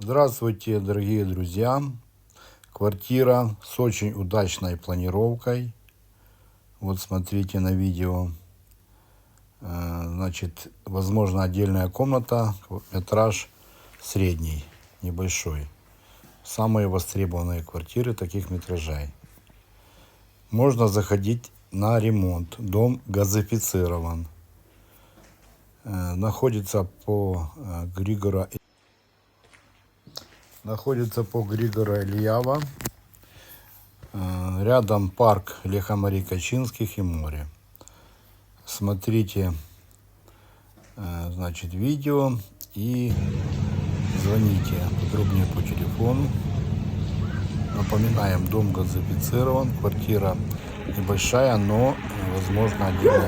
Здравствуйте, дорогие друзья! Квартира с очень удачной планировкой. Вот смотрите на видео. Значит, возможно, отдельная комната, метраж средний, небольшой. Самые востребованные квартиры таких метражей. Можно заходить на ремонт. Дом газифицирован. Находится по Григора Ильява. Рядом парк Леха Марии Качинских и море. Смотрите, значит, видео и звоните подробнее по телефону. Напоминаем, дом газифицирован, квартира небольшая, но возможно отдельно.